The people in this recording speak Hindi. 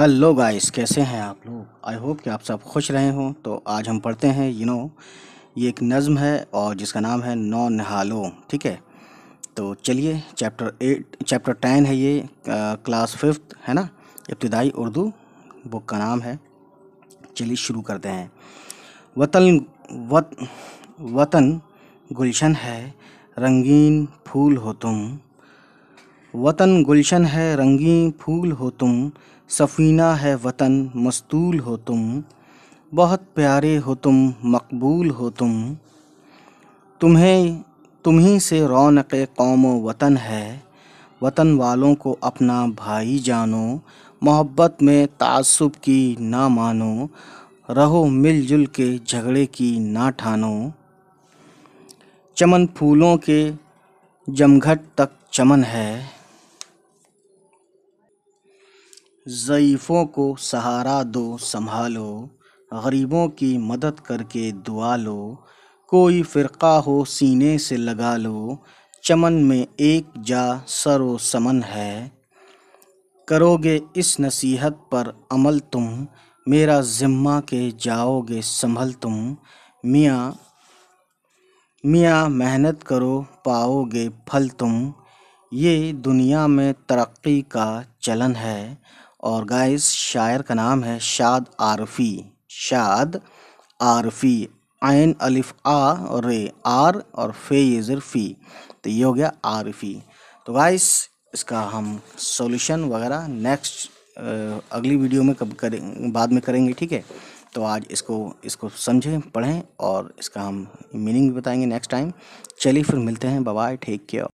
हेलो गाइस, कैसे हैं आप लोग। आई होप कि आप सब खुश रहे हों। तो आज हम पढ़ते हैं ये एक नज़्म है और जिसका नाम है नौ निहालो। ठीक है, तो चलिए चैप्टर 10 है ये, क्लास 5th है ना, इब्तिदाई उर्दू बुक का नाम है। चलिए शुरू करते हैं। वतन वत वतन गुलशन है, रंगीन फूल हो तुम। वतन गुलशन है, रंगीन फूल हो तुम। सफ़ीना है वतन, मस्तूल हो तुम। बहुत प्यारे हो तुम, मकबूल हो तुम। तुम्हीं से रौनक़ कौमो वतन है। वतन वालों को अपना भाई जानो। मोहब्बत में तासुब की ना मानो। रहो मिलजुल के झगड़े की ना ठानो। चमन फूलों के जमघट तक चमन है। ज़ईफ़ों को सहारा दो संभालो। गरीबों की मदद करके दुआ लो। कोई फ़िरक़ा हो सीने से लगा लो। चमन में एक जा सरो समन है। करोगे इस नसीहत पर अमल तुम। मेरा ज़िम्मा के जाओगे संभल तुम। मियाँ मियाँ मेहनत करो पाओगे फल तुम। ये दुनिया में तरक्की का चलन है। और गाइस, शायर का नाम है शाद आरफ़ी। शाद आरफ़ी, आइन अलिफ आ और रे आर और फे ये ज़ेर फ़ी, तो ये हो गया आरफ़ी। तो गाइस, इसका हम सॉल्यूशन वगैरह नेक्स्ट अगली वीडियो में बाद में करेंगे। ठीक है, तो आज इसको समझें, पढ़ें और इसका हम मीनिंग भी बताएंगे नेक्स्ट टाइम। चलिए फिर मिलते हैं, बाय बाय, टेक केयर।